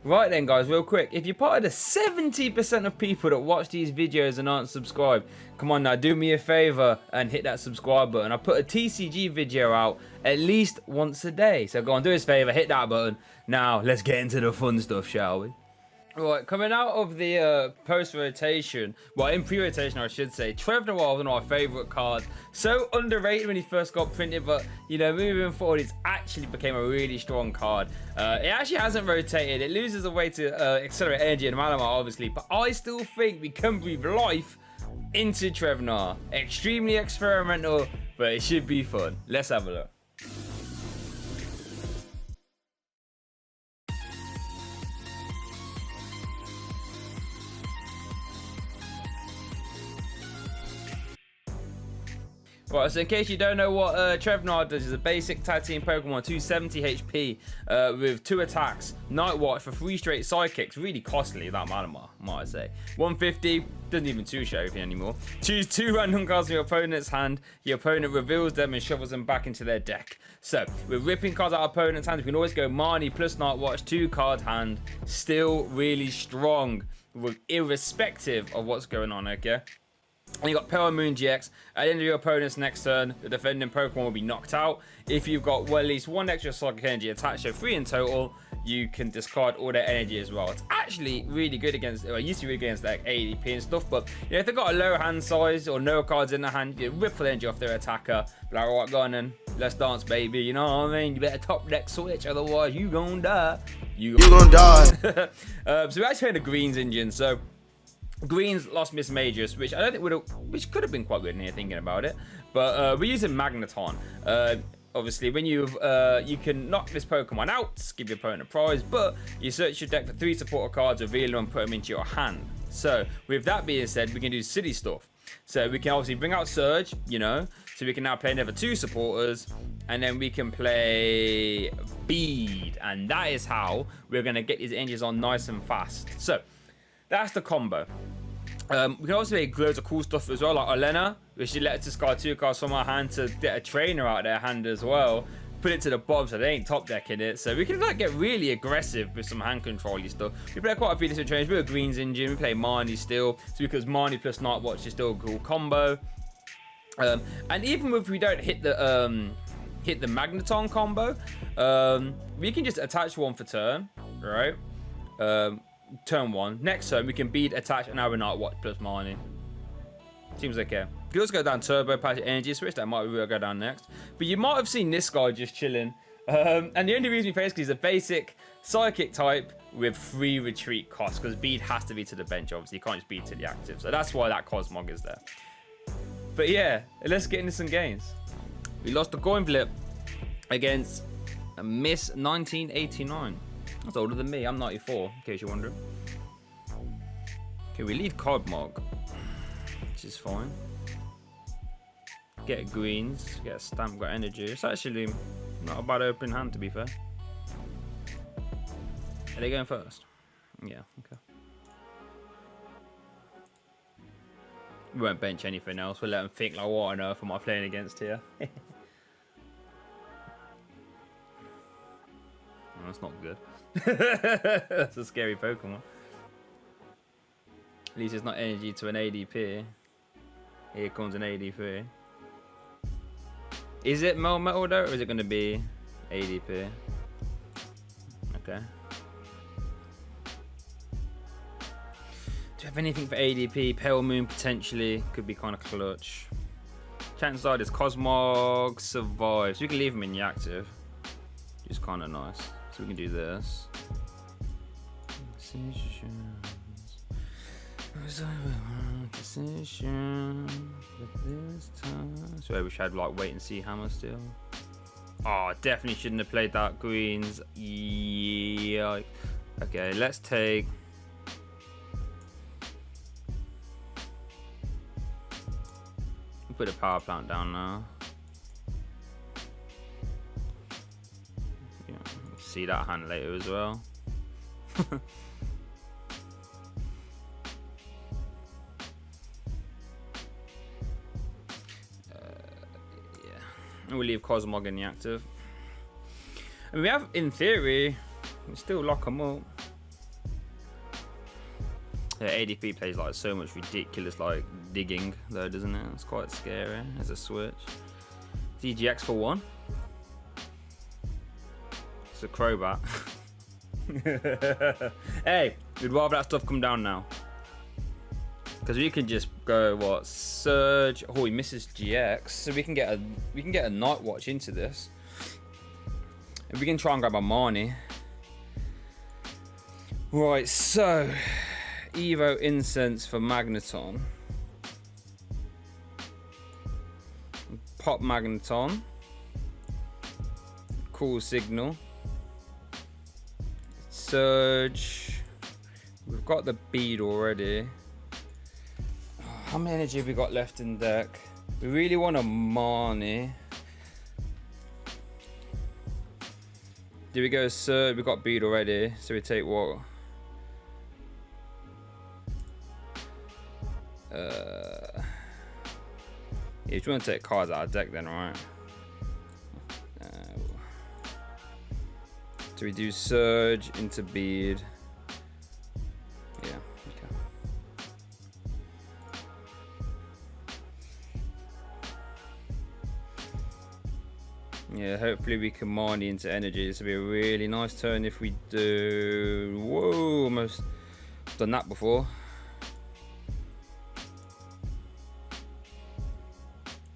Right then guys, real quick, if you're part of the 70% of people that watch these videos and aren't subscribed, come on now, do me a favor and hit that subscribe button. I put a TCG video out at least once a day, so go on, do us a favor, hit that button. Now, let's get into the fun stuff, shall we? Right, coming out of the post-rotation, well, in pre-rotation I should say, Trevnoir was one of my favourite cards. So underrated when he first got printed, but, you know, moving forward, it's actually became a really strong card. It actually hasn't rotated. It loses a way to accelerate energy and Malamar, obviously, but I still think we can breathe life into Trevnoir. Extremely experimental, but it should be fun. Let's have a look. Right, so in case you don't know what Trevnoir does, is a basic tag team Pokemon, 270 HP with 2 attacks, Night Watch for 3 straight psychics, really costly that Malamar, might I say. 150, doesn't even 2-show anything anymore. Choose 2 random cards from your opponent's hand, your opponent reveals them and shovels them back into their deck. So, we're ripping cards out of opponent's hands, we can always go Marnie plus Night Watch, 2 card hand, still really strong, irrespective of what's going on, okay? And you got Power Moon GX. At the end of your opponent's next turn, the defending Pokemon will be knocked out. If you've got at least 1 extra psychic energy attached, so 3 in total, you can discard all their energy as well. It's actually really good against, well, it used to be really good against like ADP and stuff, but you know, if they've got a low hand size or no cards in the hand, you rip the energy off their attacker. Be like, alright, go on then, let's dance, baby. You know what I mean? You better top deck Switch, otherwise you gonna die. You gonna die. So we're actually playing the Greens engine, so Greens lost Miss Majors, which I don't think would have, which could have been quite good in here thinking about it. But we're using Magneton. Obviously, when you can knock this Pokemon out, give your opponent a prize, but you search your deck for 3 supporter cards, reveal them, and put them into your hand. So with that being said, we can do silly stuff. So we can obviously bring out Surge, you know, so we can now play another 2 supporters, and then we can play Bede, and that is how we're gonna get these engines on nice and fast. So that's the combo. We can also make loads of cool stuff as well, like Elena, which she let us discard 2 cards from our hand to get a trainer out of their hand as well. Put it to the bottom so they ain't top decking it. So we can like get really aggressive with some hand control-y stuff. We play quite a few different trainers. We have Greens engine, we play Marnie still. So because Marnie plus Night Watch is still a cool combo. And even if we don't hit the Magneton combo, we can just attach 1 for turn, right? Turn 1. Next turn, we can Bede, attach, and have a Night Watch plus Marnie. Seems okay. You can also go down Turbo, Patch Energy Switch. That might really go down next. But you might have seen this guy just chilling. And the only reason we play this is a basic Psychic type with 3 retreat costs. Because Bede has to be to the bench, obviously. You can't just Bede to the active. So that's why that Cosmog is there. But yeah, let's get into some games. We lost the coin flip against a Miss 1989. That's older than me. I'm 94, in case you're wondering. Okay, we leave Cosmog, which is fine. Get greens, get a stamp, got energy. It's actually not a bad open hand, to be fair. Are they going first? Yeah, okay. We won't bench anything else. We'll let them think, like, what on earth am I playing against here? Oh, that's not good. That's a scary Pokemon. At least it's not energy to an ADP. Here comes an ADP. Is it Metal though, or is it going to be ADP? Okay. Do you have anything for ADP? Pale Moon potentially could be kind of clutch. Chances are this Cosmog survives. We can leave him in the active. It's kind of nice. So we can do this. So I wish I had like wait and see hammer still. Oh, definitely shouldn't have played that greens. Yeah. Okay, let's take. We'll put a power plant down now. Yeah, see that hand later as well. And we'll leave Cosmog in the active. And we have, in theory, we still lock them up. Yeah, ADP plays like so much ridiculous like digging though, doesn't it? It's quite scary as a switch. DGX for 1. It's a Crobat. Hey, we'd rather that stuff come down now. Because we can just go what Surge. Oh, he misses GX, so we can get a Night Watch into this. And we can try and grab a Marnie. Right, so Evo Incense for Magneton. Pop Magneton. Cool Signal. Surge. We've got the Bede already. How many energy have we got left in deck? We really want a Marnie. Do we go Surge? We got Bede already, so we take what? Yeah, if you want to take cards out of deck, then right? So we do Surge into Bede. Yeah, okay. Yeah, hopefully we can Marnie into energy. This will be a really nice turn if we do. Whoa, almost done that before.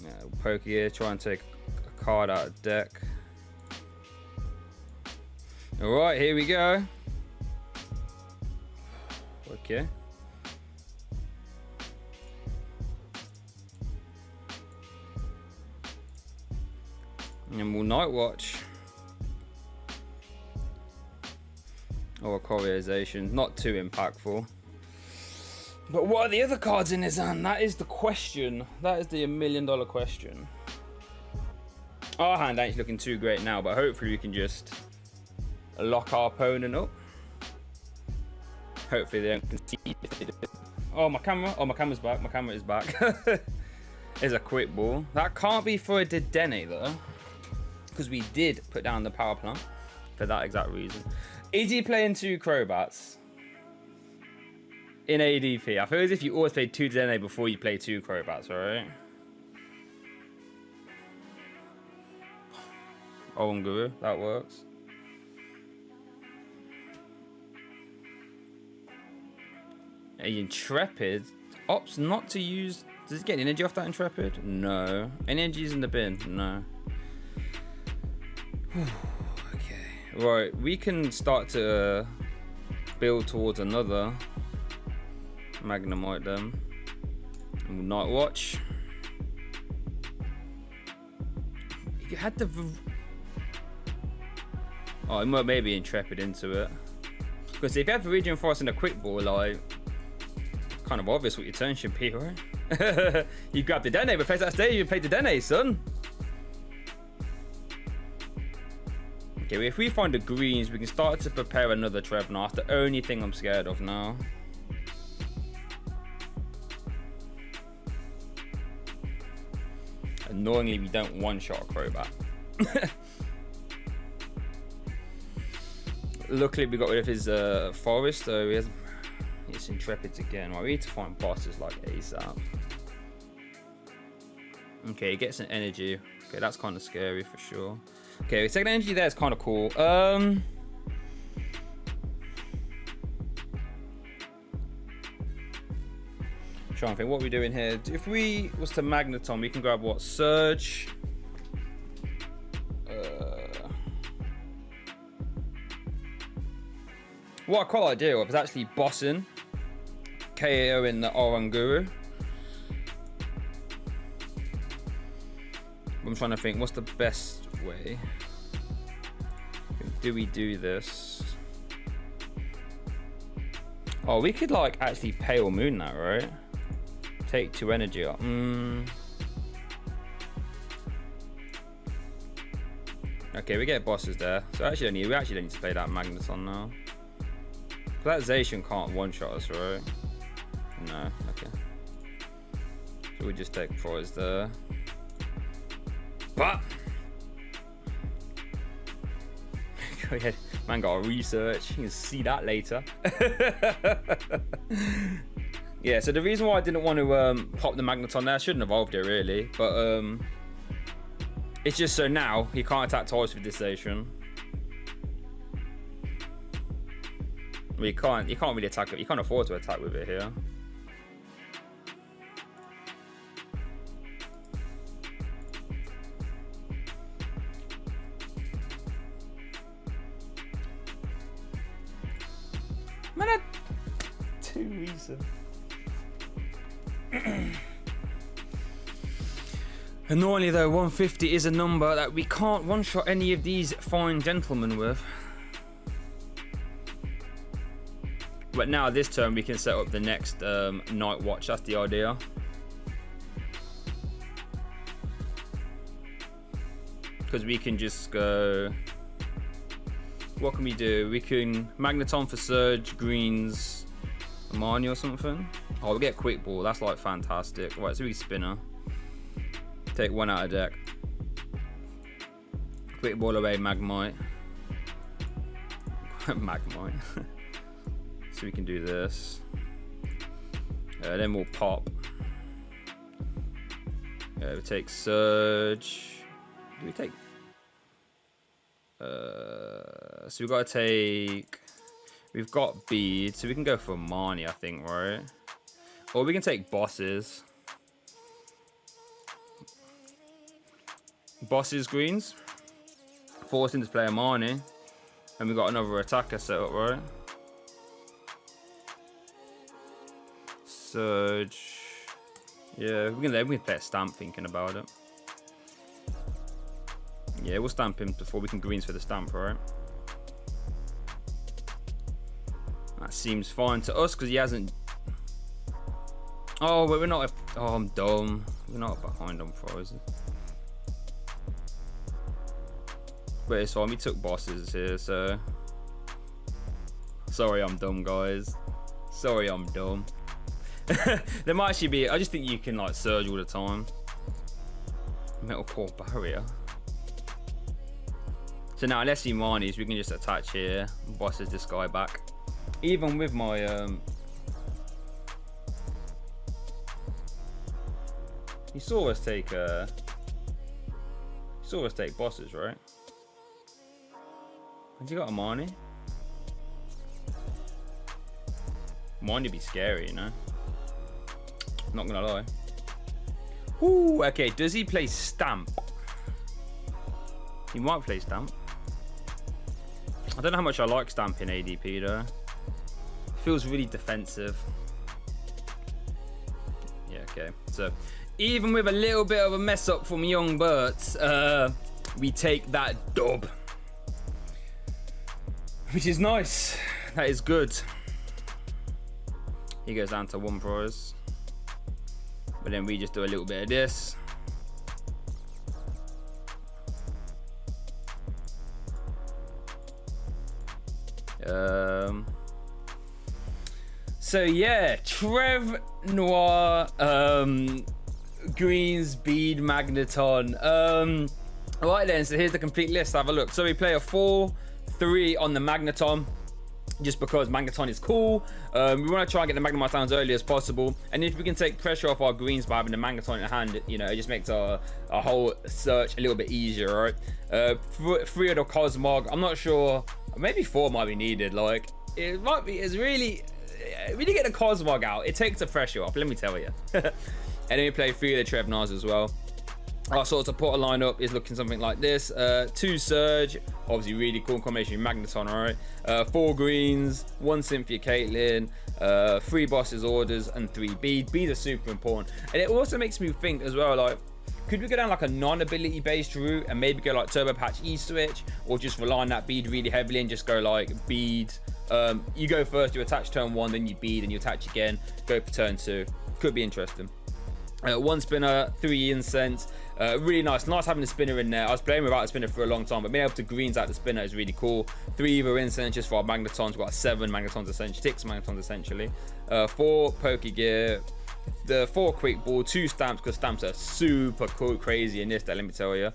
Yeah, Pokégear, try and take a card out of deck. Alright, here we go. Okay. And we'll Night Watch. Or a Coriolisation. Not too impactful. But what are the other cards in his hand? That is the question. That is the $1 million question. Our hand ain't looking too great now, but hopefully we can just lock our opponent up. Hopefully they don't concede. Oh, my camera. Oh, my camera's back. My camera is back. It's a quick ball. That can't be for a Dedenne though, because we did put down the power plant for that exact reason. Is he playing 2 Crobats in ADP? I feel as if you always play 2 Dedenne before you play 2 Crobats, alright? Oh, and Guru, that works. A Intrepid opts not to use. Does it get energy off that Intrepid? No. Energy's in the bin. No. Okay. Right. We can start to build towards another Magnemite then. And we'll Night Watch. You had the. Oh, it might maybe Intrepid into it. Because if you have Viridian Forest and a Quick Ball, like, kind of obvious what your turn should be, right? You grab the Dedenne, but face that stage, you play the Dedenne, son. Okay, if we find the greens, we can start to prepare another Trevnoir. That's the only thing I'm scared of now. Annoyingly, we don't one-shot a Crobat. Luckily, we got rid of his forest, so he has it's Intrepids again. Right, we need to find bosses like ASAP. Okay, he gets an energy. Okay, that's kind of scary for sure. Okay, second energy there is kind of cool. Trying to think what we're doing here. If we was to Magneton, we can grab what? Surge. What I quite like to do is actually bossing KO in the Oranguru. I'm trying to think what's the best way. Do we do this? Oh, we could like actually Pale Moon that, right? Take 2 energy up. Okay, we get bosses there. So actually, we actually don't need to play that Magneton now. That Zacian can't one-shot us, right? No, okay. So we just take Forest there. But go ahead, Man got a research. You can see that later. Yeah, so the reason why I didn't want to pop the Magneton there, I shouldn't have evolved it really, but it's just so now he can't attack twice with this station. Well, you can't really attack it. You can't afford to attack with it here. Man, I... 2 reasons. Annoyingly though, 150 is a number that we can't one-shot any of these fine gentlemen with. But now this turn we can set up the next night watch, that's the idea. Because we can just go... What can we do? We can Magneton for Surge, Greens, Marnie or something. Oh, we get Quick Ball, that's like fantastic. Right, so we Spinner. Take 1 out of deck. Quick Ball away, Magnemite. Magnemite. So we can do this. Then we'll pop. We take Surge. Do we take... so we've got to take... We've got Bede, so we can go for Marnie, I think, right? Or we can take Bosses. Bosses Greens. Forcing to play a Marnie. And we've got another attacker set up, right? Surge. Yeah, we can play a Stamp thinking about it. Yeah, we'll Stamp him before we can Greens for the Stamp, right? That seems fine to us because he hasn't... Oh, but we're not... Oh, I'm dumb. We're not behind on prizes. But it's fine, we took Bosses here, so... Sorry, I'm dumb, guys. Sorry, I'm dumb. There might actually be... I just think you can, like, Surge all the time. Metal Core Barrier. So now, unless he Marnies, we can just attach here. Bosses this guy back. Even with my... You saw us take... You saw us take Bosses, right? Have you got a Marnie? Marnie be scary, you know? Not gonna lie. Ooh, okay, does he play Stamp? He might play Stamp. I don't know how much I like Stamp in ADP though. Feels really defensive. Yeah, okay. So, even with a little bit of a mess up from Young Berts, we take that dub. Which is nice. That is good. He goes down to 1 prize. But then we just do a little bit of this. So yeah, Trevnoir, Greens, Bede, Magneton. Right then, so here's the complete list. Have a look. So we play a 4-3 on the Magneton, just because Magneton is cool. We want to try and get the Magnemite down as early as possible, and if we can take pressure off our Greens by having the Magneton in hand, you know, it just makes our whole search a little bit easier, right? 3 of the Cosmog. I'm not sure. Maybe 4 might be needed. Like, it might be. It's really, we need to get the Cosmog out. It takes the pressure off. Let me tell you. And then we play 3 of the Trevnars as well. Our sort of supporter lineup is looking something like this. 2 Surge, obviously really cool combination with Magneton, alright. 4 Greens, 1 Cynthia Caitlin, 3 Bosses Orders, and 3 Bede. Bede are super important. And it also makes me think as well, like, could we go down like a non-ability based route and maybe go like Turbo Patch E-Switch, or just rely on that Bede really heavily and just go like Bede. You go first, you attach turn 1, then you Bede and you attach again, go for turn 2. Could be interesting. 1 Spinner, 3 Incense. Really nice having the Spinner in there. I was playing without the Spinner for a long time, but being able to Greens out the Spinner is really cool. 3 Evo Incense just for our Magnetons. We've got 7 Magnetons essentially, 6 Magnetons essentially. 4 Pokégear, the 4 Quick Ball, 2 Stamps, because Stamps are super cool, crazy in this deck, let me tell you.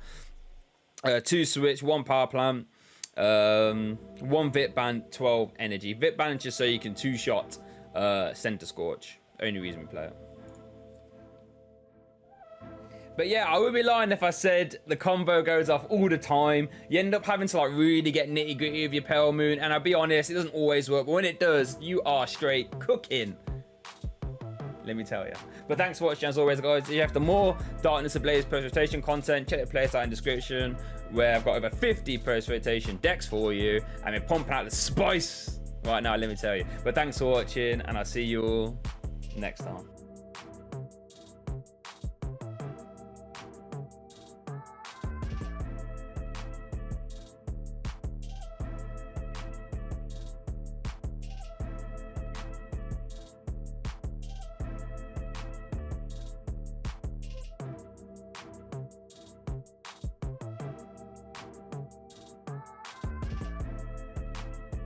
2 Switch, 1 Power Plant, 1 Vit Band, 12 energy. Vit Band is just so you can 2-shot Center Scorch. Only reason we play it. But yeah, I would be lying if I said the combo goes off all the time. You end up having to like really get nitty gritty with your Pale Moon, and I'll be honest, it doesn't always work, but when it does, you are straight cooking. Let me tell you. But thanks for watching as always, guys. If you have the more Darkness Ablaze post-rotation content, check the playlist in the description, where I've got over 50 post-rotation decks for you. I'm pumping out the spice right now, let me tell you. But thanks for watching, and I'll see you all next time.